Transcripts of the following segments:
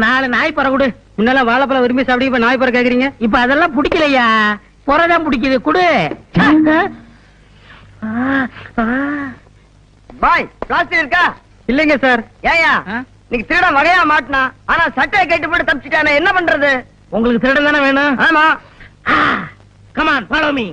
நாலு நாய் பற கொடு. முன்னால வாழைப்பழம் விரும்பி சாப்பிட்டு இப்ப நாய் பற கேக்குறீங்க. இப்ப அதெல்லாம் பிடிக்கலையா, புறதான் பிடிக்குது. குடு. பாய் பிளாஸ்டிக் இருக்கா? இல்லைங்க சார். ஏயா நீங்க திருட வகையா மாட்டினா, ஆனா சட்டையை கேட்டு போட்டு தப்பிச்சுட்டானே, என்ன பண்றது? உங்களுக்கு திருடன் தானே வேணும்? ஆமா. Come on follow me.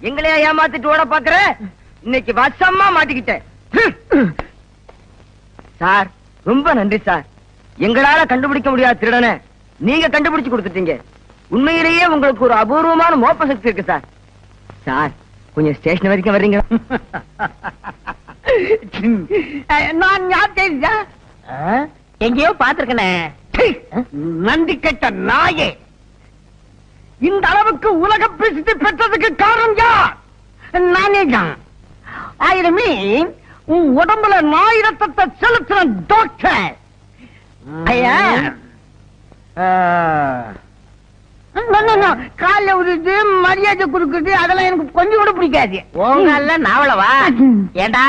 எங்களையா ஏமாத்திட்டு ஓட பாக்குற? இன்னைக்கு வசமா மாட்டிக்கிட்டேன் சார். ரொம்ப நன்றி சார். எங்களால கண்டுபிடிக்க முடியாத திருடனை நீங்க கண்டுபிடிச்சு கொடுத்துட்டீங்க. உண்மையிலேயே உங்களுக்கு ஒரு அபூர்வமான மோப்ப சக்தி இருக்கு சார். சார் கொஞ்சம் ஸ்டேஷன் வரைக்கும் வர்றீங்க? நான் எங்கேயோ பாத்துருக்கனே. நன்றி கெட்ட நாயே, இந்த அளவுக்கு உலக பிரசித்தி பெற்றதுக்கு காரணம் யார்? நானே தான். உன் உடம்புல நாய் ரத்தத்தை செலுத்தின டாக்டர். ஐயா கால உருது மரியாதை குடுக்குது, அதெல்லாம் எனக்கு கொஞ்சம் கூட பிடிக்காது. உங்கல்ல நாவளவா? ஏண்டா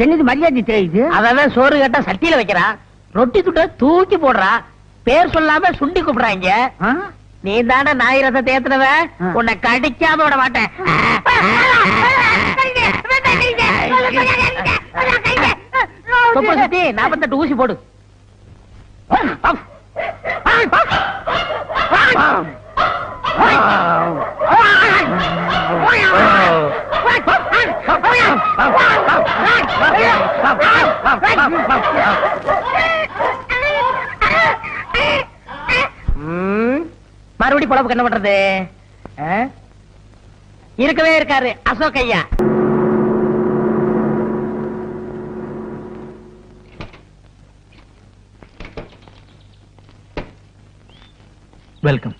என்னது மரியாதை தெரியுது? அவன் சோறு கேட்டா சட்டியில வைக்கிறான், ரொட்டி துட்ட தூக்கி போடுறான், பேர் சொல்லாம சுண்டி கூப்பிடுறாங்க. நீ தானே நாய் ரசத்தை ஏத்துனவ, உன்னை கடிக்காம விட மாட்டேன். 48 ஊசி போடு. மறுபடி பொழப்புக்கு என்ன பண்றது? இருக்கவே இருக்காரு அசோக் ஐயா. வெல்கம்.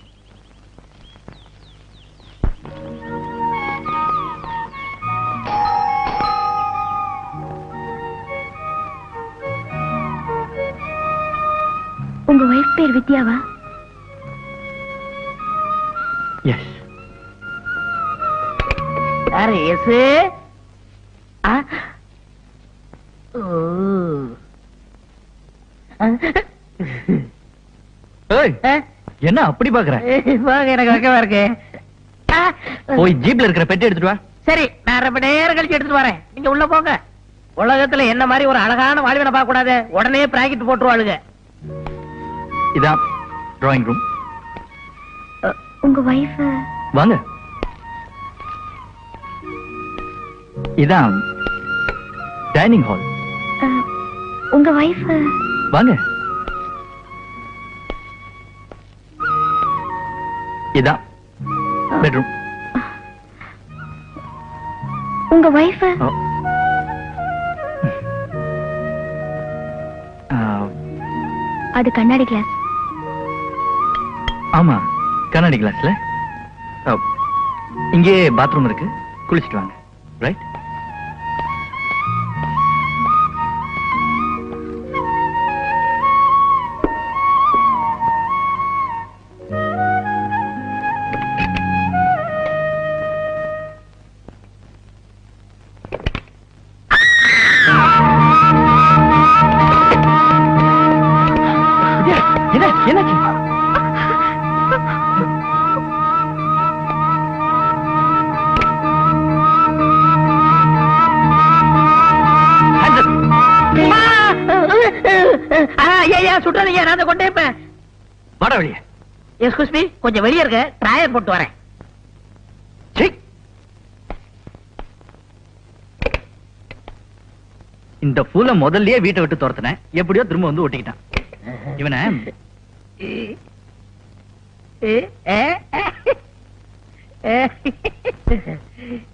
உங்க வைஃப் பேர் வித்யாவா? எஸ். யாரு எஸ்? என்ன அப்படி பாக்குற? எனக்கு வைக்கவா இருக்கு. போய் ஜீப்ல இருக்கிற பெட்டி எடுத்துட்டு வா. சரி, நான் ரொம்ப நேரம் கழிச்சு எடுத்துட்டு வரேன். நீங்க உள்ள போங்க. உலகத்துல என்ன மாதிரி ஒரு அழகான வாழ்வினை பார்க்க கூடாது, உடனே பிராக்கெட் போட்டுருவாளுங்க. இதான் டிராயிங் ரூம். உங்க வைஃப்? வாங்க. இதான் டைனிங் ஹால். உங்க வைஃப்? வாங்க. இதான் பெட்ரூம். உங்க வைஃப்? அது கண்ணாடி கிளாஸ். ஆமா, கண்ணாடி கிளாஸ்ல. இங்கே பாத்ரூம் இருக்கு, குளிச்சுட்டு வாங்க. ரைட்? என்னாச்சு? சுட்டாதீங்க, நான் கொண்டே இருப்பேன். வாடா வெளியே. எஸ்கூஸ் மீ, கொஞ்சம் வெளியே இருக்க, ட்ராயர் போட்டு வரேன். சீ. இந்த பூல முதல்லயே வீட்டை விட்டு துரத்துனேன், எப்படியோ திரும்ப வந்து ஒட்டிக்கிட்டான். இவனை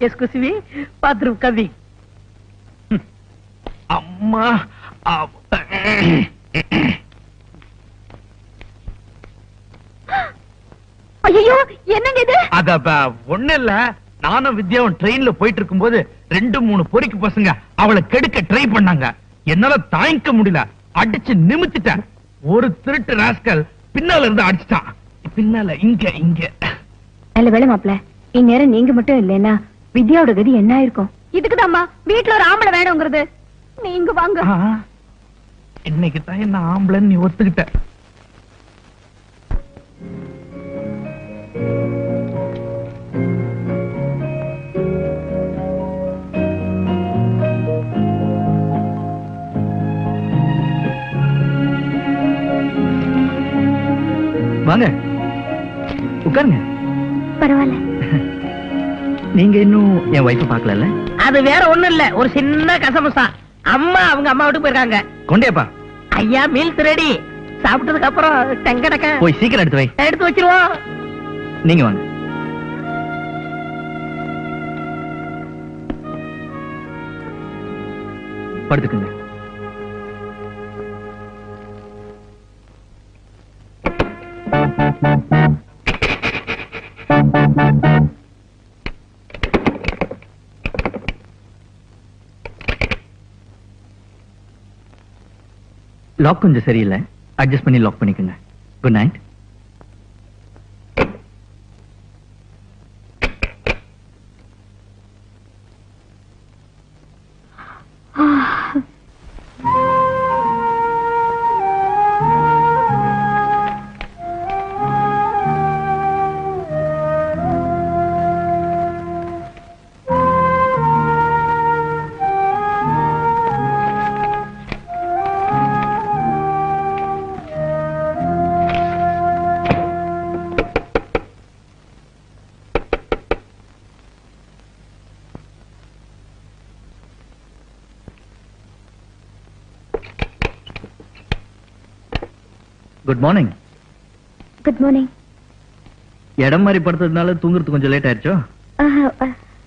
எஸ்கூஸ் மீ, பாத்ரூம் கம்மி. அம்மா ஐயோ, என்னங்க இது? அத ஒண்ணு இல்ல, நானும் வித்யாவும் ட்ரெயின்ல போயிட்டு இருக்கும்போது 2-3 பொறிக்கு பசங்க அவளை கெடுக்க ட்ரை பண்ணாங்க. என்னால தாங்கிக்க முடியல, அடிச்சு நிமித்திட்டேன். ஒரு திருட்டு ராஸ்கல் பின்னால இருந்து அடிச்சிட்டான். பின்னால இங்க. நல்ல வேலை மாப்ள, இந்நேரம் நீங்க மட்டும் இல்லைன்னா வித்யாவோட கதி என்ன ஆயிருக்கும்? இதுக்குதாம்மா வீட்டுல ஒரு ஆம்பளை வேணுங்கிறது. நீங்க வாங்க. இன்னைக்கு தான் என்ன ஆம்பளைன்னு நீ ஒத்துக்கிட்ட. வாங்க உட்காருங்க. பரவாயில்ல. நீங்க இன்னும் என் வைஃபை பார்க்கல? அது வேற ஒண்ணும் இல்ல, ஒரு சின்ன கசமசா. அம்மா அவங்க அம்மா வீட்டுக்கு போயிருக்காங்க. கொண்டேப்பா. ஐயா மீல்ஸ் ரெடி. சாப்பிட்டதுக்கு அப்புறம் டெங்கடக்க போய் சீக்கிரம் எடுத்து வை. எடுத்து வச்சிருவோம். நீங்க வாங்க. படுத்துக்குங்க. லாக் கொஞ்சம் சரியில்லை, அட்ஜஸ்ட் பண்ணி லாக் பண்ணிக்கோங்க. Good night. Good morning. Good morning. இடம் மாதிரி படுத்ததுனால தூங்குறது கொஞ்சம் லேட் ஆயிடுச்சோ?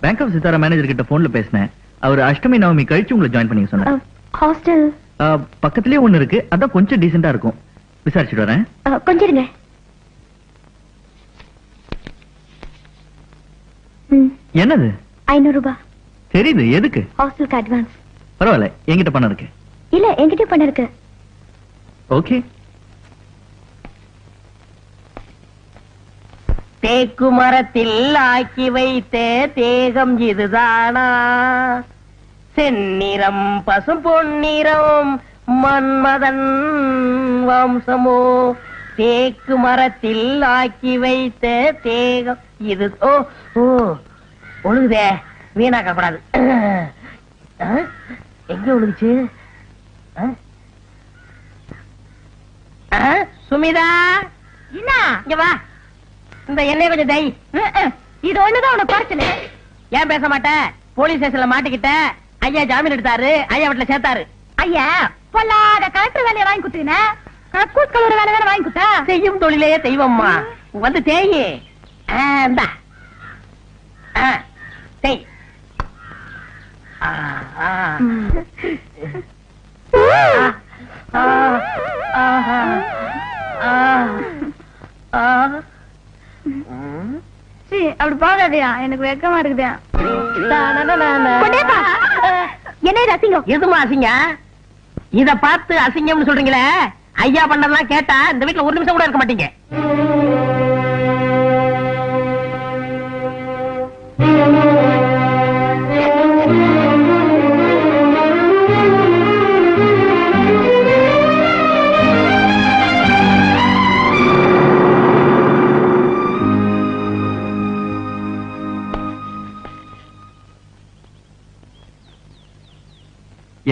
பேங்க் ஆஃப் சித்தாரா மேனேஜர் கிட்ட போன்ல பேசினேன். அவர் அஷ்டமி நவமி கழிச்சு உங்களை ஜாயின் பண்ணி சொன்னார். ஹாஸ்டல் பக்கத்துலயே ஒண்ணு இருக்கு, அதான் கொஞ்சம் டீசெண்டா இருக்கும். விசாரிச்சுட்டு வரேன். கொஞ்சம் இருங்க. என்னது? 500 ரூபாய். தெரியுது, எதுக்கு? ஹாஸ்டலுக்கு அட்வான்ஸ். பரவாயில்ல, என்கிட்ட பணம் இருக்கு. இல்ல, என்கிட்ட பணம் இருக்கு. ஓகே. தேக்கு மரத்தில் ஆக்கி வைத்த தேகம் இதுதானா? செந்நிறம் பசும் பொன்னிறம் மன்மதன் வம்சமோ? தேக்கு மரத்தில் ஆக்கி வைத்த தேகம் இது. ஓ ஓ ஒழுகுதே, வீணாக்க கூடாது. எங்க ஒழுகுச்சு? சுமிதா, என்ன? இங்க வா. இந்த எண்ணெய் கொஞ்சம் தை. இது ஒண்ணுதான் உனக்கு குறைச்சல. ஏன் பேச மாட்டேன்? போலீஸ் ஸ்டேஷன்ல மாட்டிக்கிட்ட. ஐயா ஜாமீன் எடுத்தாரு, ஐயா வீட்டுல சேர்த்தாரு. ஐயா பொல்லாத கலெக்டர் வேலையை வாங்கி கொடுத்தீங்க, கக்கூஸ் கலர் வேலை தானே வாங்கி கொடுத்தா? செய்யும் தொழிலே தெய்வம்மா. வந்து தேயி. இந்தா தேய். அப்படி பாக்காதயா, எனக்கு வெக்கமா இருக்குதா. என்ன அசிங்கம்? எதுமா அசிங்க? இத பார்த்து அசிங்கம்னு சொல்றீங்களே, ஐயா பண்ணதெல்லாம் கேட்டா இந்த வீட்டுல ஒரு நிமிஷம் கூட இருக்க மாட்டீங்க.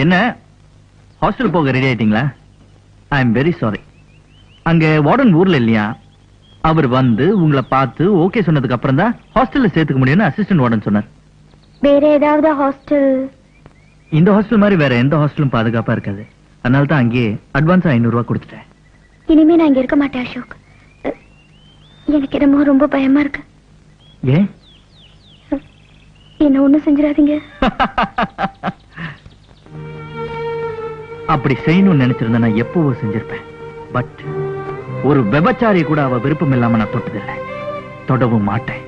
என்ன, ஹாஸ்டல் போக ரெடி ஆயிட்டீங்களா? I am very sorry. அங்க வார்டன் ஊர்ல இல்லையா, அவர் வந்து உங்களை பார்த்து ஓகே சொன்னதுக்கு அப்புறம் தான் ஹாஸ்டல்ல சேர்த்துக்க முடியும்னு அசிஸ்டன்ட் வார்டன் சொன்னார். வேற ஏதாவது ஹாஸ்டல்? இந்த ஹாஸ்டல் மாதிரி வேற எந்த ஹாஸ்டலும் பாதுகாப்பா இருக்காது. அதனால தான் அங்கேயே அட்வான்ஸ் 500 ரூபாய் கொடுத்துட்டேன். இனிமே நான் இங்க இருக்க மாட்டேன் அசோக். எனக்கு என்னமோ ரொம்ப பயமா இருக்கு. ஏன்? என்ன ஒண்ணும் செஞ்சிடாதீங்க. அப்படி செய்யணும்னு நினைச்சிருந்தா நான் எப்பவோ செஞ்சிருப்பேன். பட் ஒரு விபச்சாரி கூட அவ விருப்பம் இல்லாம நான் தொட்டதில்லை, தொடவும் மாட்டேன்.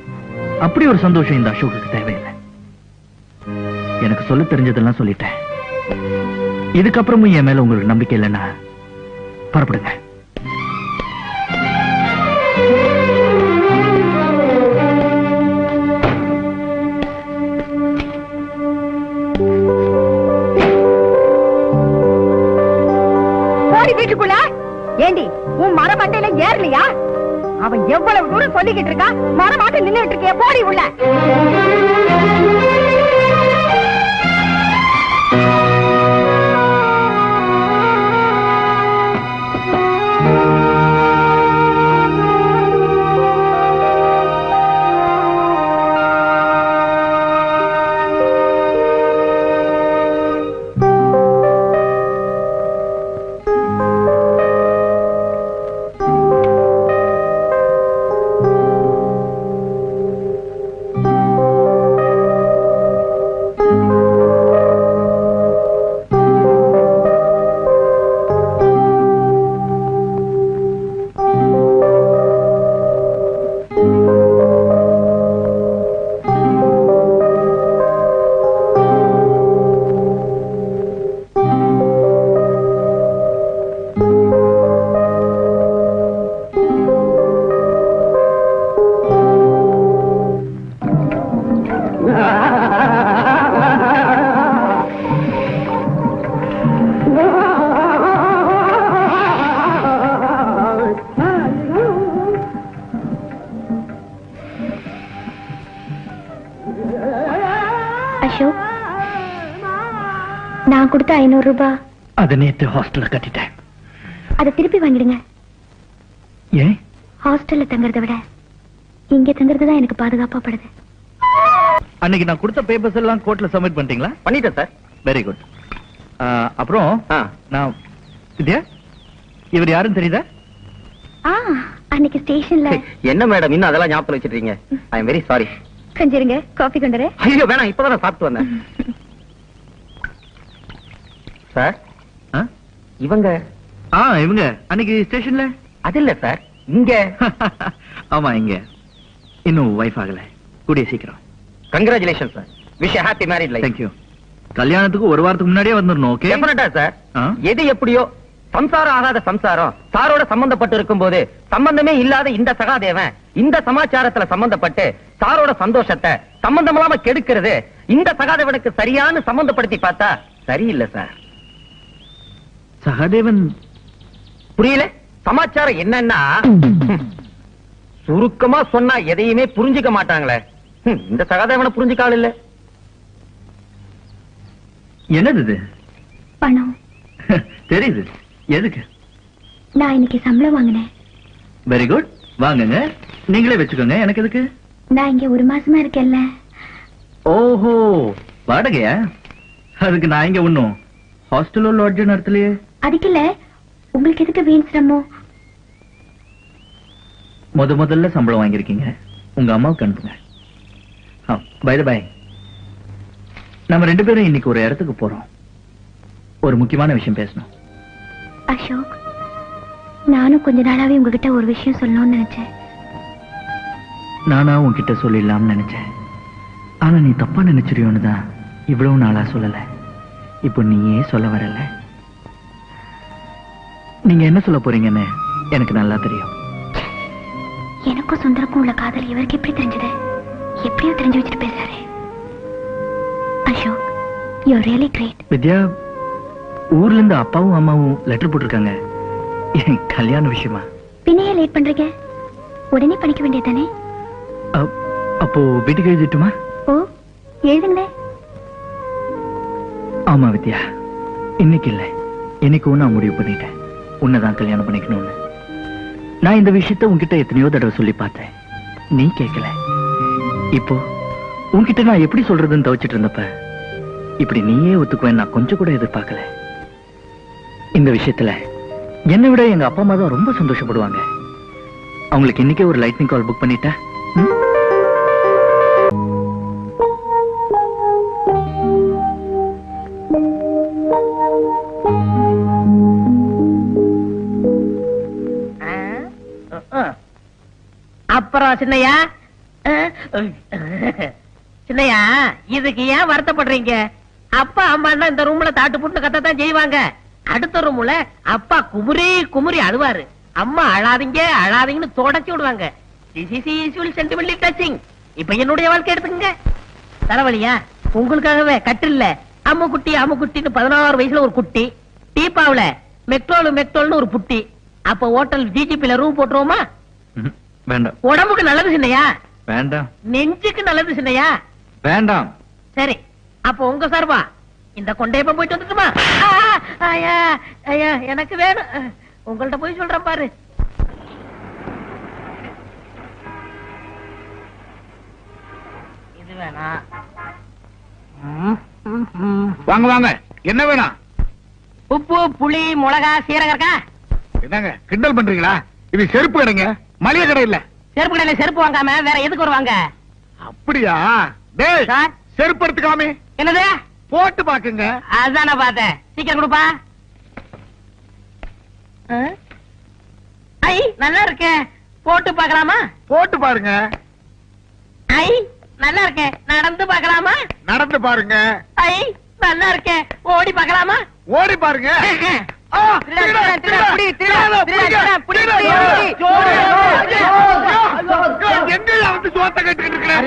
அப்படி ஒரு சந்தோஷம் இந்த அசோக்குக்கு தேவையில்லை. எனக்கு சொல்ல தெரிஞ்சதெல்லாம் சொல்லிட்டேன். இதுக்கப்புறமும் என் மேல உங்களுக்கு நம்பிக்கை இல்லைன்னா புறப்படுங்க. வீட்டுக்குள்ள ஏண்டி உன் மரமண்டையில ஏறலையா? அவன் எவ்வளவு தூரம் சொல்லிக்கிட்டு இருக்கா, மரமாட்ட நின்னுட்டு இருக்கிய, போடி உள்ள. அசோக், நான் கொடுத்த 500 ரூபாய் அதை நேத்து ஹாஸ்டல்ல கட்டிட்டேன். அதை திருப்பி வாங்கிடுங்க. ஏன்? ஹாஸ்டல்ல தங்கறதை விட இங்க தங்கறது தான் எனக்கு பாதுகாப்பா படுது. அன்னைக்கு நான் கொடுத்த பேப்பர்ஸ் எல்லாம் கோர்ட்ல சப்மிட் பண்ணிட்டீங்களா? பண்ணிட்டேன் சார். Very good. அப்புறம் நான் வித்யா, இவர் யாருன்னு தெரியுதா? அன்னைக்கு ஸ்டேஷன்ல. என்ன மேடம் இன்னும் அதெல்லாம் ஞாபகம் வச்சிருக்கீங்க? ஐ எம் வெரி சாரி. கொஞ்சம் இருங்க, காபி கொண்டு. ஐயோ வேணாம், இப்பதான் சாப்பிட்டு வந்தேன். சார் இவங்க இவங்க அன்னைக்கு ஸ்டேஷன்ல. அது இல்ல சார், இங்க. ஆமா இங்க. இன்னும் வைஃப் ஆகல, கூடிய சீக்கிரம். Congratulation sir. Wish happy married life. Thank you. கல்யாணத்துக்கு ஒரு வாரத்துக்கு முன்னாடியே வந்துடணும். ஓகே டெஃபினட்டா சார். எது எப்படியோ சம்சாரம் ஆகாத சம்சாரம் சாரோட சம்பந்தப்பட்டு இருக்கும் போது சம்பந்தமே இல்லாத இந்த சகாதேவன் இந்த சமாச்சாரத்துல சம்பந்தப்பட்டு சாரோட சந்தோஷத்தை சம்பந்தம் இல்லாம கெடுக்கிறது இந்த சகாதேவனுக்கு சரியான சம்பந்தப்படுத்தி பார்த்தா சரியில்லை சார். சகாதேவன் புரியல? சமாச்சாரம் என்னன்னா சுருக்கமா சொன்னா எதையுமே புரிஞ்சுக்க மாட்டாங்களே. இந்த சகாதேவனை புரிஞ்சுக்காள் இல்ல. என்னது இது? பணம். தெரியுது. எதுக்கு? நான் இன்னைக்கு சம்பளம் வாங்கினேன். வெரி குட், வாங்குங்க. நீங்களே வச்சுக்கோங்க. எனக்கு எதுக்கு? நான் இங்க 1 மாசமா இருக்கேன்ல. ஓஹோ, வாடகையா? அதுக்கு நான் இங்க ஒண்ணும் ஹாஸ்டலோ லாட்ஜ் நடத்தலையே. அதுக்கு இல்ல, உங்களுக்கு எதுக்கு வீண் சிரமம்? முதல்ல சம்பளம் வாங்கிருக்கீங்க, உங்க அம்மாவுக்கு அனுப்புங்க. பை தி பை, நம்ம 2 பேரும் இன்னைக்கு ஒரு இடத்துக்கு போறோம். ஒரு முக்கியமான விஷயம் பேசணும். அசோக், நானும் கொஞ்ச நாளாவே உங்ககிட்ட ஒரு விஷயம் சொல்லணும்னு நினைச்சேன். நானா உன்கிட்ட சொல்லிடலாம்னு நினைச்சேன். ஆனா நீ தப்பா நினைச்சிருயோன்னு தான் இவ்வளவு நாளா சொல்லல. இப்போ நீயே சொல்ல வரல. நீங்க என்ன சொல்ல போறீங்கன்னு எனக்கு நல்லா தெரியும். எனக்கும் சுந்தரக்கும் உள்ள காதல் இவருக்கு எப்படி தெரிஞ்சது? எப்படியோ தெரிஞ்சு வச்சுட்டு பேசுறாரு. Ashok, you are really great. Vidya, ஊர்ல இருந்து அப்பாவும் அம்மாவும் லெட்டர் போட்டிருக்காங்க என் கல்யாண விஷயமா. பின்னையே லேட் பண்றீங்க? உடனே படிக்க வேண்டியதானே? அப்போ வீட்டுக்கு எழுதிட்டுமா? ஓ, எழுதுங்க. ஆமா வித்யா, இன்னைக்கு இல்ல, இன்னைக்கு நான் முடிவு பண்ணிட்டேன் உன்னதான் கல்யாணம் பண்ணிக்கணும்னு. நான் இந்த விஷயத்தை உன்கிட்ட எத்தனையோ தடவை சொல்லி பார்த்தேன், நீ கேட்கல. இப்போ உன்கிட்ட நான் எப்படி சொல்றதுன்னு தவிச்சிட்டு இருந்தப்ப இப்படி நீயே ஒத்துக்குவேன் நான் கொஞ்சம் கூட எதிர்பார்க்கல. இந்த விஷயத்துல என்னை விட எங்க அப்பா அம்மா தான் ரொம்ப சந்தோஷப்படுவாங்க. அவங்களுக்கு இன்னைக்கே ஒரு லைட்னிங் கால் புக் பண்ணிட்டா? அப்புறம் சின்னையா, சின்னையா இதுக்கு ஏன் வருத்தப்படுறீங்க? அப்பா அம்மா இந்த ரூம்ல தாட்டு புட்டு கத்தத்தான் செய்வாங்க. அடுத்த ரூம்ல அப்பா குமுறி குமுறி அழுவாரு, அம்மா அழாதீங்க அழாதீங்கன்னு தொடச்சி விடுவாங்க. Sentimentally touching. இப்ப என்னுடைய வாழ்க்கை எடுத்துக்கங்க. தலைவலியா உங்களுக்காகவே கட்டில்ல அம்முக்குட்டின்னு 16 வயசுல ஒரு குட்டி, டீப்பாவுல மெக்டோல்னு ஒரு புட்டி. அப்ப ஹோட்டல் ஜிஜிபில ரூம் போட்டுருவோமா? வேண்டாம். உடம்புக்கு நல்லது சின்னையா? வேண்டாம். நெஞ்சுக்கு நல்லது சின்னையா? வேண்டாம். சரி, அப்ப உங்க சார்பா இந்த கொண்டையப்ப போயிட்டு வந்துட்டுமா? ஐயா ஐயா எனக்கு வேணும். உங்கள்ட்ட போய் சொல்றேன் பாரு. இது வேணா. வாங்க வாங்க, என்ன வேணும்? உப்பு புளி மிளகா சீரகம் இருக்கா? என்னங்க கிண்டல் பண்றீங்களா? இது செருப்பு கடைங்க, மளிகை கடை இல்ல. செருப்பு கடையில செருப்பு வாங்காம வேற எதுக்கு வருவாங்க? அப்படியா? டேய் சார். செருப்பு எடுத்துக்காமே என்னது? போட்டு பாக்குங்க. அதான் நான் பார்த்தேன். சீக்கிரம் கொடுப்பா. ஐ நல்லா இருக்கே, போட்டு பார்க்கலாமா? போட்டு பாருங்க. ஐ நல்லா இருக்கே, நடந்து பார்க்கலாமா? நடந்து பாருங்க. ஐ நல்லா இருக்கே, ஓடி பார்க்கலாமா? ஓடி பாருங்க. எங்கயா வந்து சோத்த கட்டிட்டு இருக்கிறேன்?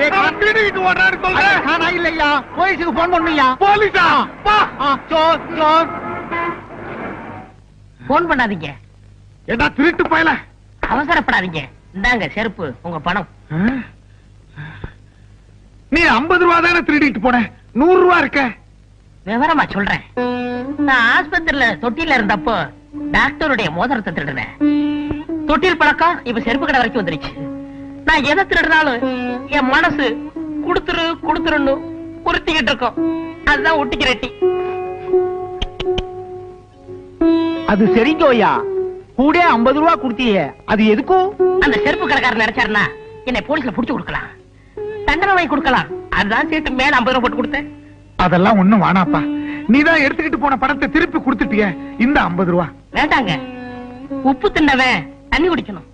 ஓடுறாரு சொல்றேன். இல்லையா, போலீஸுக்கு போன் பண்ணுயா? போலீஸா? போன் பண்ணாதீங்க. என்ன திருட்டு பயல? அவசரப்படாதீங்க. இந்தாங்க செருப்பு, உங்க பணம். நீ 50 ரூபா தானே திருடிட்டு போன, 100 ரூபா இருக்க. விவரமா சொல்றேன். நான் ஆஸ்பத்திரியில தொட்டில இருந்தப்போ டாக்டருடைய மோதிரத்தை திருடுனேன். தொட்டில் பழக்கம் இப்ப செருப்பு கடை வரைக்கும் வந்துருச்சு. நான் எதை திருடினாலும் என் மனசு குடுத்துருன்னு உறுத்திக்கிட்டு இருக்கோம். அதுதான் ஒட்டிக்கு ரெட்டி. அது சரிங்கோயா, கூட 50 ரூபா கொடுத்தியே, அது எதுக்கும்? அந்த செருப்பு கடைக்காரர் நினைச்சாருன்னா என்னை போலீஸ்ல புடிச்சு கொடுக்கலாம், தண்டனை வாங்கி கொடுக்கலாம். அதுதான் சேர்த்து மேல 50 ரூபாய் போட்டு கொடுத்தேன். அதெல்லாம் ஒண்ணும் வேணாப்பா, நீதான் எடுத்துக்கிட்டு போன பணத்தை திருப்பி கொடுத்துட்டிய. இந்த 50 ரூபா வேண்டாங்க. உப்பு தின்னவன் தண்ணி குடிக்கணும்,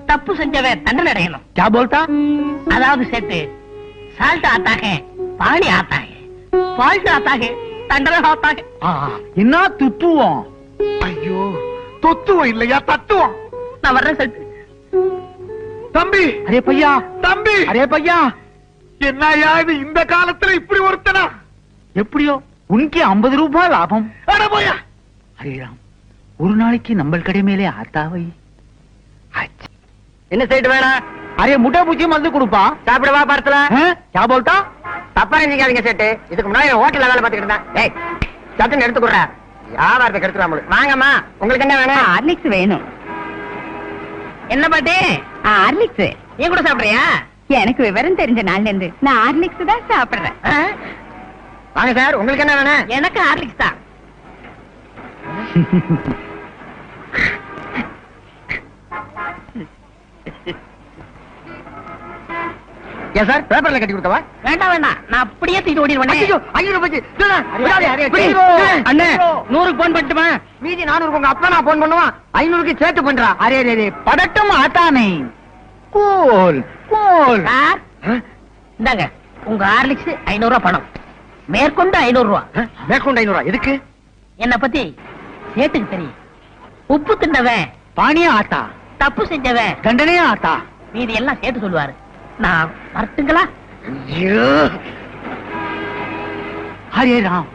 தப்பு செஞ்சவன் தண்டனை அடையணும். क्या बोलता? அதாவது சேர்த்து சால்ட் ஆத்தாக பாணி ஆத்தாக, ஃபால்ட் ஆத்தாக தண்டனை ஆத்தாக. என்ன துத்துவோம்? ஐயோ, தொத்துவம் இல்லையா, தத்துவம். நான் வர்றேன் சேர்த்து. தம்பி, அரே பையா, தம்பி, அரே பையா, என்னையா இது இந்த காலத்துல இப்படி ஒருத்தனா? எப்படியோ உனக்கு 50 ரூபாய் லாபம். அட போயா. அரே ராம், ஒரு நாளைக்கு நம்ம கடை மேலே ஆத்தாவை. என்ன சைடு வேணா? அரே முட்டை பூச்சி மருந்து கொடுப்பா. சாப்பிடவா படத்துல? क्या बोलता? தப்பா நினைக்காதீங்க சேட்டு. இதுக்கு முன்னாடி ஹோட்டல்ல வேலை பார்த்துக்கிட்டு இருந்தேன். ஏய் சட்டுன்னு எடுத்து கொடுறா, வியாபாரத்தை கெடுத்துலாம். வாங்கம்மா, உங்களுக்கு என்ன வேணும்? ஹார்லிக்ஸ் வேணும். என்ன பாட்டி? ஹார்லிக்ஸ் நீ கூட சாப்பிடுறியா? எனக்கு விவரம் தெரிஞ்ச நாள்ல இருந்து நான் ஹார்லிக்ஸ் தான் சாப்பிடுறேன். வாங்க சார், உங்களுக்கு என்ன வேணும்? எனக்கு ஹார்லிக்ஸ் தான். ஏன் சார் பேப்பர்ல கட்டி கொடுத்தவா? வேண்டாம் வேண்டாம், நான் அப்படியே தூக்கிட்டு ஓடிடுவேன். அண்ணே 100க்கு போன் பண்ணட்டுமா? மீதி 400 உங்க அப்பா நான் போன் பண்ணுவான், 500க்கு சேர்த்து பண்றா. அரே ரே படட்டும் ஆத்தானே. Cool cool. சார் இந்தாங்க உங்க ஹார்லிக்ஸ் 500 ரூபாய் பணம், மேற்கொண்டு 500 ரூபாய். மேற்கொண்டு 500 எதுக்கு? என்ன பத்தி சேட்டுக்கு தெரியும். உப்பு தின்னவன் பானியா ஆத்தா, தப்பு செஞ்சவன் தண்டனையா ஆத்தா. மீதி எல்லாம் சேர்த்து சொல்லுவாரு. நான் வரட்டுங்களா? ஹரே ராம்,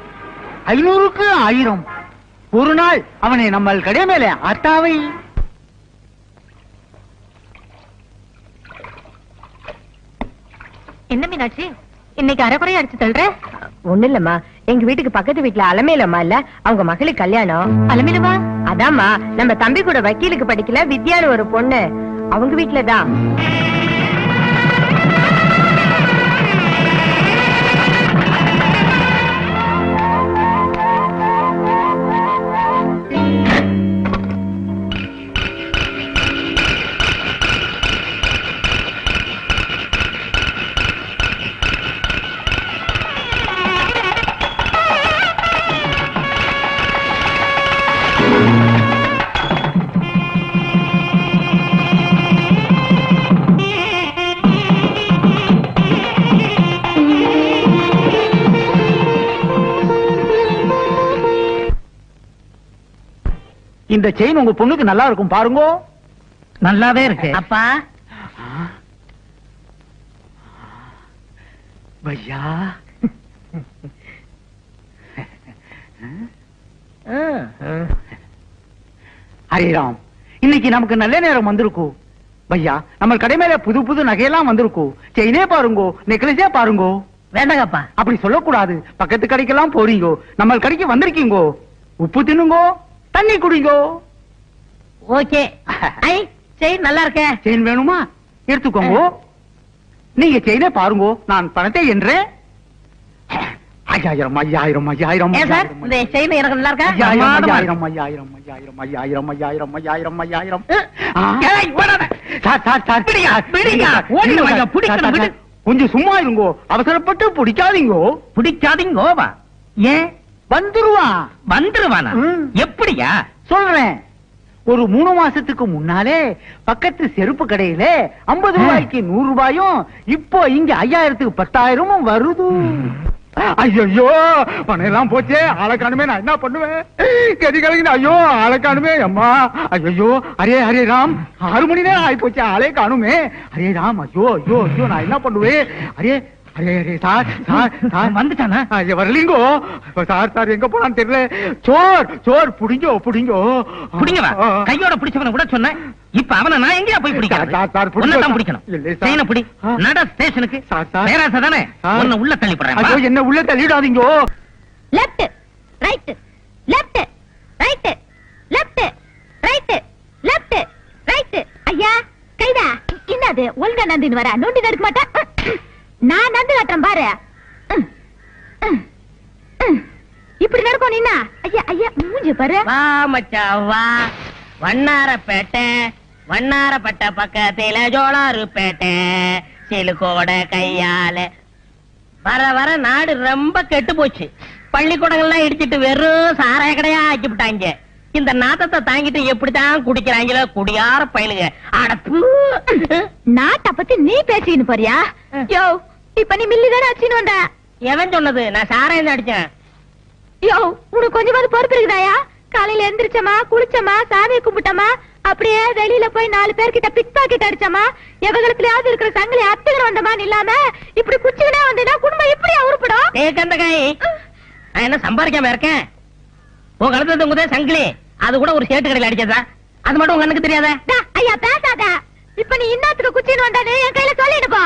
500க்கு 1000. ஒரு நாள் அவனை நம்ம கடை மேலே ஆத்தாவை. என்ன மீனாட்சி, இன்னைக்கு அரைக்குறையா அடிச்சு தள்ளுற? ஒண்ணு இல்லம்மா, எங்க வீட்டுக்கு பக்கத்து வீட்டுல அலமேலம்மா இல்ல, அவங்க மகளுக்கு கல்யாணம். அலமேலமா? அதாம்மா, நம்ம தம்பி கூட வக்கீலுக்கு படிக்கல வித்யான்னு ஒரு பொண்ணு, அவங்க வீட்டுலதான். இந்த செயின் உங்க பொண்ணுக்கு நல்லா இருக்கும் பாருங்க. நல்லாவே இருக்கு அப்பா. பையா ஹரிராம், இன்னைக்கு நமக்கு நல்ல நேரம் வந்திருக்கும். பையா, நம்ம கடை மேல புது புது நகையெல்லாம் வந்திருக்கும். செயினே பாருங்கோ, நெக்லஸே பாருங்கோ. வேண்டாங்கப்பா. அப்படி சொல்லக்கூடாது. பக்கத்து கடைக்கெல்லாம் போறீங்கோ, நம்ம கடைக்கு வந்திருக்கீங்கோ. உப்பு தின்னுங்கோ, தண்ணி குடிங்கோ. ஓகே. ஐ செயின் நல்லா இருக்க. செயின் வேணுமா? எடுத்துக்கோங்க. நீங்க செயினே பாருங்கோ, நான் பணத்தை என்றேன். 5000 5000 5000. ஏன் சார் இந்த செயின் எனக்கு நல்லா இருக்கா? 5000 5000 5000 5000 5000 5000 5000. ஏய் வராத. சார் பிடிங்க பிடிங்க. ஓடிங்க வாங்க பிடிக்கணும் விடு. கொஞ்சம் சும்மா இருங்கோ, அவசரப்பட்டு பிடிக்காதீங்கோ. பிடிக்காதீங்கோவா? ஏன்? வந்துருவான். வந்துருவானா? எப்படியா? சொல்றேன். ஒரு 3 மாசத்துக்கு முன்னாலே பக்கத்து செருப்பு கடையில 50 ரூபாய்க்கு 100 ரூபாயும், இப்போ இங்க 5000க்கு 10,000 வருது. ஐயோ, பணம் எல்லாம் போச்சே, ஆளை காணுமே, நான் என்ன பண்ணுவேன்? கதி கலங்கின. ஐயோ, ஆளை காணுமே அம்மா. ஐயோ, அரே அரே ராம், 6 மணி நேரம் ஆகி போச்சு, ஆளே காணுமே. அரே ராம், ஐயோ ஐயோ ஐயோ, நான் என்ன பண்ணுவேன்? Array array array sir sir sir வந்துட்டானா? வரலீங்கோ சார். சார் எங்க போனான்னு தெரியல. சோர் சோர், புடிங்கோ புடிங்கோ புடிங்கவா? கையோட பிடிச்சவன கூட சொன்னேன். இப்ப அவனை நான் எங்கயா போய் பிடிக்கிறேன்? உன்னதான் பிடிக்கணும். செயினை பிடி, நட ஸ்டேஷனுக்கு. பேராசை தானே, உன்னை உள்ள தள்ளி போடுறேன். என்ன உள்ள தள்ளிடாதீங்கோ. Left right left right left right left right. ஐயா கைதா, என்னது ஒழுங்கா நந்தின்னு வர? நோண்டி நடக்க மாட்டேன். நான் நந்து காட்டுறேன் பாரு. இப்படி நடக்கும் நீனா? ஐயா ஐயா, மூஞ்சி பாரு. வா மச்சான் வா. வண்ணாரப்பேட்டை, வண்ணாரப்பட்ட பக்கத்தில ஜோளாருப்பேட்டை, சிலுக்கோட கையால. வர வர நாடு ரொம்ப கெட்டு போச்சு. பள்ளிக்கூடங்கள்லாம் இடிச்சிட்டு வெறும் சாராய கடையா ஆக்கி விட்டாங்க. இந்த நாத்தத்தை தாங்கிட்டு எப்படித்தான் குடிக்கிறாங்களோ குடியார பயிலுங்க. அடப்பு. நாட்டை பத்தி நீ பேசின்னு போறியா? யோ, இப்ப நீ மில்லி தானே அடிச்சுன்னு வந்த. எவன் சொன்னது? நான் சாராயம் தான் அடிச்சேன். யோ, உனக்கு கொஞ்சமாவது பொறுப்பு இருக்குதாயா? காலையில எந்திரிச்சமா, குளிச்சமா, சாமியை கும்பிட்டமா, அப்படியே வெளியில போய் 4 பேர்கிட்ட பிக் பாக்கெட் அடிச்சமா, எவகலத்திலயாவது இருக்கிற சங்கிலி அத்துக்கிற வந்தமான்னு இல்லாம இப்படி குச்சிக்கினே வந்தீங்கன்னா குடும்பம் எப்படியா உருப்படும்? ஏக்கந்த காய், நான் என்ன சம்பாதிக்காம இருக்கேன்? உன் கழுத்துல தொங்குதே சங்கிலி, அது கூட ஒரு சேட்டு கடையில் அடிச்சதா? அது மட்டும் உங்க கண்ணுக்கு தெரியாத? ஐயா பேசாத. இப்ப நீ இன்னத்துக்கு குச்சின்னு வந்தானே என் கையில சொல்லிட்டு போ.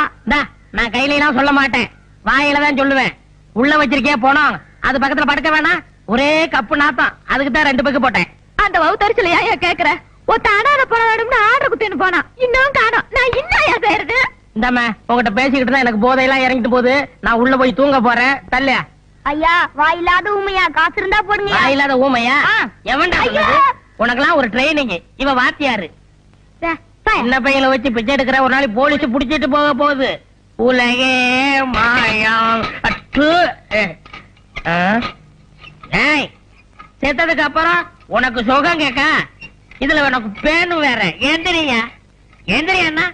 நான் கையில எல்லாம் சொல்ல மாட்டேன், வாயில தான் சொல்லுவேன். உள்ள வச்சிருக்கே போனோம், அது பக்கத்துல படுக்க வேணாம். ஒரே கப்பு நாத்தம், அதுக்கு தான் 2 பக்கு போட்டேன். அந்த வவுத்தரிச்சல ஏன் கேக்குற? ஒத்த அனாத போன வேணும்னு ஆர்டர் குத்தின்னு போனா, இன்னும் காணோம். நான் இன்னும் ஏன் செய்யறது? இந்தாம உங்ககிட்ட பேசிக்கிட்டு தான் எனக்கு போதையெல்லாம் இறங்கிட்டு போகுது. நான் உள்ள போய் தூங்க போறேன். தல்லையா? ஐயா, வாயில்லாத ஊமையா, காசு இருந்தா போடுங்க. வாயில்லாத ஊமையா? எவன்டா உனக்கெல்லாம் ஒரு ட்ரைனிங். இவ வாத்தியாரு. சின்ன பையல வச்சு பிச்சை எடுக்கிற, ஒரு நாளைக்கு போலீஸ் புடிச்சிட்டு போக போகுது. உலகே மாயம். செத்ததுக்கு அப்புறம் உனக்கு சுகம் கேட்க, இதுல உனக்கு பேனும் வேற. எந்திரியா எந்திரியா?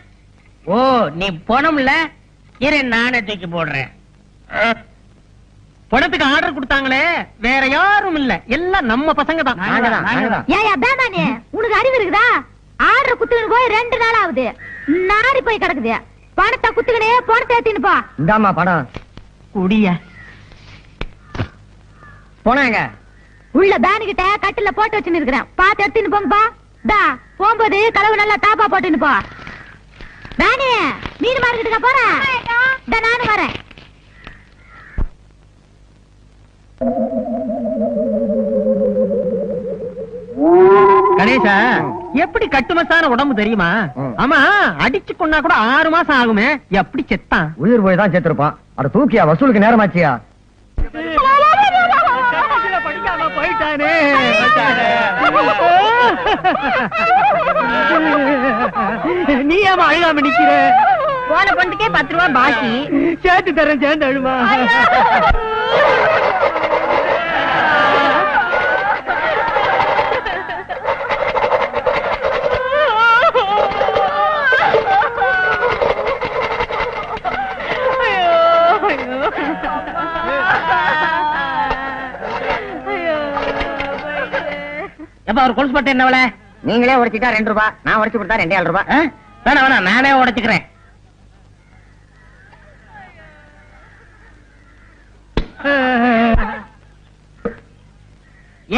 ஓ, நீ போனோம்ல, இரு நானே தூக்கி போடுறேன். பணத்துக்கு ஆர்டர் கொடுத்தாங்களே, வேற யாரும் இல்ல, எல்லாம் நம்ம பசங்க தான். ஏயா பேமானே, உனக்கு அறிவு இருக்குதா? ஆர்டர் குத்துக்கிட்டு போய் 2 நாள் ஆகுது, நாரி போய் கிடக்குது. பணத்தை குத்துக்கினே பணத்தை ஏத்தின்னு போ. இந்தாமா பணம். குடிய போனாங்க. உள்ள பேனு கிட்ட கட்டில போட்டு வச்சுன்னு இருக்கிறேன், பாத்து எடுத்துன்னு போங்கப்பா. தா போகும்போது கலவு நல்லா தாப்பா போட்டுன்னு போ. பேனே, மீன் மார்க்கெட்டுக்கா போறேன்? நானும் வரேன். கணேசா, எப்படி கட்டுமசான உடம்பு தெரியுமா? ஆமா, அடிச்சு கொண்டா கூட 6 மாசம் ஆகுமே, எப்படி செத்தான்? உயிர் போய் தான் செத்துருப்பான். அட தூக்கியா, வசூலுக்கு நேரமாச்சியா? படிக்காம போயிட்டானே. நீ ஏமா அழுகாம நிக்கிற? போன பொண்ணுக்கே 10 ரூபாய் பாக்கி. சேர்த்து தரேன், சேர்ந்து அழுமா. எப்ப அவர் கொலுசு பட்டு என்னவள? நீங்களே உடைச்சிட்டா 2 ரூபாய், நான் உடைச்சு கொடுத்தா 2.5 ரூபாய். வேணா வேணா, நானே உடைச்சுக்கிறேன்.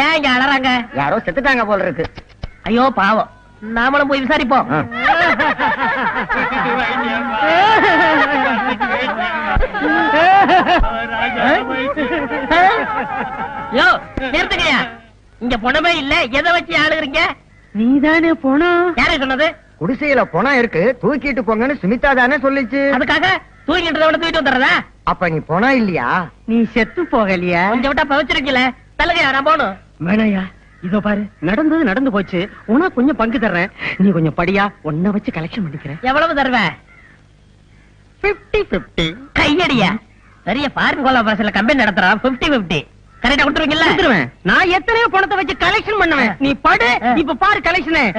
ஏன் இங்க அலறாங்க? யாரோ செத்துட்டாங்க போல இருக்கு. ஐயோ பாவம், நாமளும் போய் விசாரிப்போம். யோ, நிறுத்துங்கயா. இங்க பணமே இல்ல, எதை வச்சு ஆளுகிறீங்க? நீதானே பணம். யாரே சொன்னது? குடிசையில பணம் இருக்கு, தூக்கிட்டு போங்கன்னு சுமிதா தானே சொல்லிச்சு. அதுக்காக தூக்கிட்டு தூக்கிட்டு வந்துடுறதா? அப்ப நீ பணம் இல்லையா? நீ செத்து போகலையா? கொஞ்சம் விட்டா பவச்சிருக்கல. தள்ளுங்கயா, நான் போகணும். வேணாயா, இதோ பாரு, நடந்தது நடந்து போச்சு. உனக்கு கொஞ்சம் பங்கு தர்றேன், நீ கொஞ்சம் படியா, உன்னை வச்சு கலெக்ஷன் பண்ணிக்கிறேன். எவ்வளவு தருவ? 50-50. கையடியா, பெரிய ஃபாரின் கோலாபரேஷன்ல கம்பெனி நடத்துறான். 50-50 கரெக்டா கொடுத்துருவீங்கல்ல? நான் எத்தனையோ பணத்தை வச்சு கலெக்ஷன் பண்ணுவேன். நீ படு, இப்ப பாரு கலெக்ஷன்.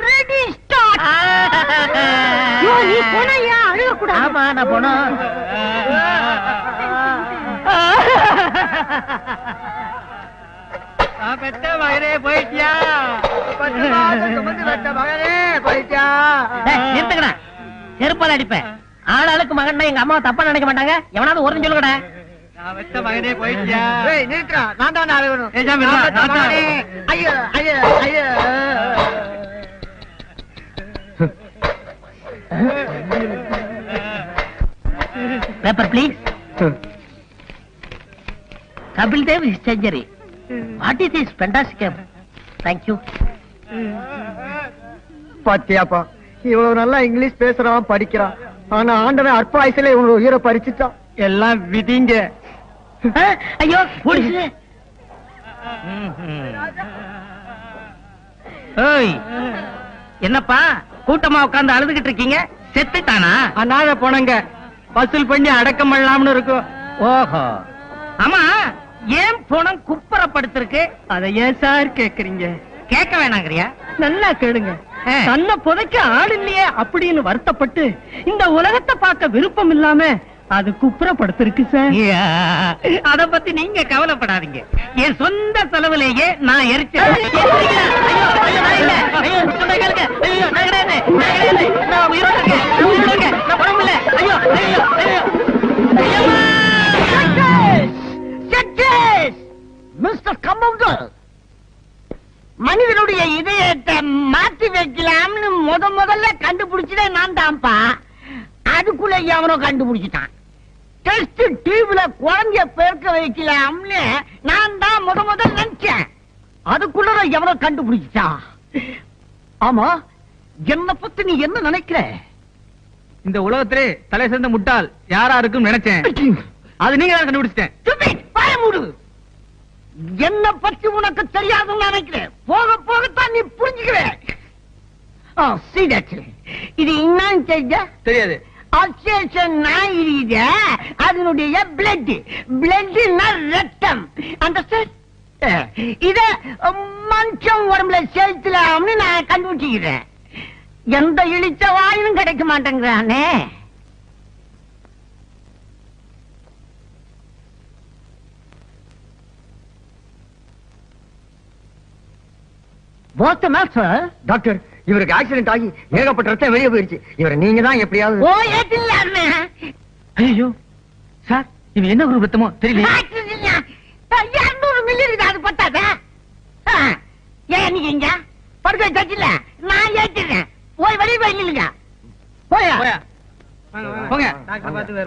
Ready start. நீ போனையா? அழுக கூடாது. ஆமா, நான் போனோம். பெத்த மகனே போயிட்டியா? நிறுத்துக்கடா, செருப்பால அடிப்பேன். ஆளாளுக்கு மகன் எங்க அம்மா தப்பா நினைக்க மாட்டாங்க. எவனாவது ஒரு சொல்லுங்கடா. மகனே போயிட்டியா? நிறுத்துறா, நான் தான் அழுகணும். ஐயோ ஐயோ ஐயோ. Paper please. Kapil Dev is century. What is this fantastic? Thank you. பாத்தியாப்பா, இவ்வளவு நல்லா இங்கிலீஷ் பேசுறான், படிக்கிறான். ஆனா ஆண்டவன் அற்ப ஆயுசுல இவங்க உயிரை பறிச்சுட்டான். எல்லாம் விதிங்க. ஐயோ போலீஸ். என்னப்பா கூட்டமா உட்கார்ந்து அழுதுகிட்டு இருக்கீங்க? செத்துட்டானா? அனாத போனங்க, வசூல் பண்ணி அடக்கம் பண்ணலாம்னு இருக்கும். ஓஹோ, ஆமா, ஏன் பணம் குப்பரப்படுத்திருக்கு? அதை ஏன் சார் கேக்குறீங்க? கேட்க வேணாங்கறியா? நல்லா கேளுங்க. தன்னை புதைக்க ஆள் இல்லையே அப்படின்னு வருத்தப்பட்டு இந்த உலகத்தை பார்க்க விருப்பம் இல்லாம அது குப்புறப்படுத்திருக்கு சார். அத பத்தி நீங்க கவலைப்படாதீங்க. என் சொந்த செலவுலேயே நான் எரிச்சேன். மிஸ்டர் கம்பவுண்டர், மனிதனுடைய இதயத்தை மாத்தி வைக்கலாம்னு முதல்ல கண்டுபிடிச்சதே நான் தான்ப்பா. அதுக்குள்ள எவனோ கண்டுபிடிச்சிட்டான். டெஸ்ட் டியூப்ல குழந்தைய பெருக்க வைக்கலாம்னு நான் தான் முதல்ல நினைச்சேன். அதுக்குள்ள எவனோ கண்டுபிடிச்சிட்டான். ஆமா, என்ன பத்தி நீ என்ன நினைக்கிற? இந்த உலகத்திலே தலை சேர்ந்த முட்டாள் யாரா இருக்கும் நினைச்சேன். அது நீங்க தான் கண்டுபிடிச்சிட்டேன். பாய மூடு. என்ன பத்தி உனக்கு தெரியாதுன்னு நினைக்கிறேன். போக போகத்தான் நீ புரிஞ்சுக்கிற. இது என்னன்னு தெரியாது. நாய் இருக்குது, அதனுடைய பிளட். பிளட்னா ரத்தம். இத மனுஷன் உடம்புல செலுத்தலாம்னு நான் கண்டுபிடிச்சுக்கிறேன். எந்த இழிச்ச வாயும் கிடைக்க மாட்டேங்கிறானே. டாக்டர், இவருக்கு ஆக்சிடென்ட் ஆகி ஏகப்பட்ட ரத்தம் வெளியே போயிருச்சு. இவரை நீங்க தான் எப்படியாவது. ஐயோ சார், இவன் என்ன குரூப் ரத்தமோ தெரியல. 200 மில்லி இருக்கு, அது பத்தாதா? ஏன் நீங்க இங்க படுக்க வச்சில நான் ஏற்றிடுறேன். போய் வெளியே போய் நில்லுங்க. போயா போங்க,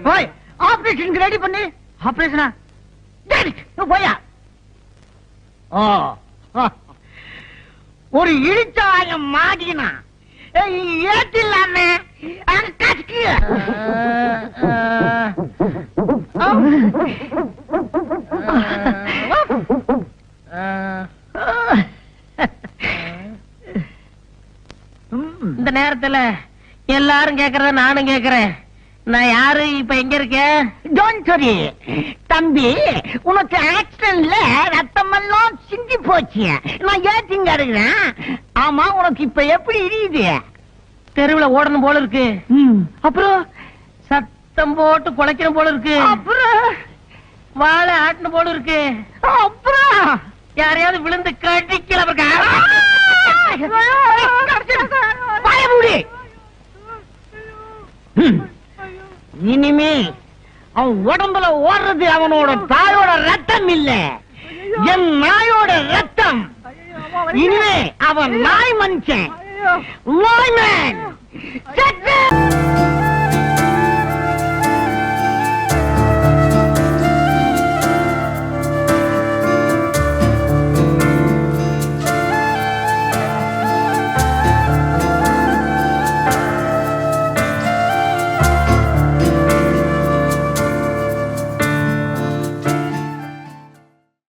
போய் ஆபரேஷனுக்கு ரெடி பண்ணு. ஆபரேஷனா? போயா ஒரு இழிச்சாயம் மாடினா ஏத்தில்லாமே இந்த நேரத்துல எல்லாரும் கேக்குறத நானும் கேக்குறேன். நான் யாரு, இப்ப எங்க இருக்கேன்? டோன்ட் வரி தம்பி, உனக்கு ஆக்சிடென்ட்ல ரத்தமெல்லாம் சிந்தி போச்சு. நான் ஏத்திங்க இருக்கிறேன். ஆமா, உனக்கு இப்ப எப்படி இருக்குது? தெருவுல ஓடணும் போல இருக்கு. அப்புறம் சத்தம் போட்டு குலைக்கணும் போல இருக்கு. அப்புறம் வாழை ஆட்டணும் போல இருக்கு. அப்புறம் யாரையாவது விழுந்து கடிக்கல. பயமுடி. இனிமே அவன் உடம்புல ஓடுறது அவனோட தாயோட ரத்தம் இல்ல, என் நாயோட ரத்தம். இனிமே அவன் நாய் மனுஷன். நாய்மேன்.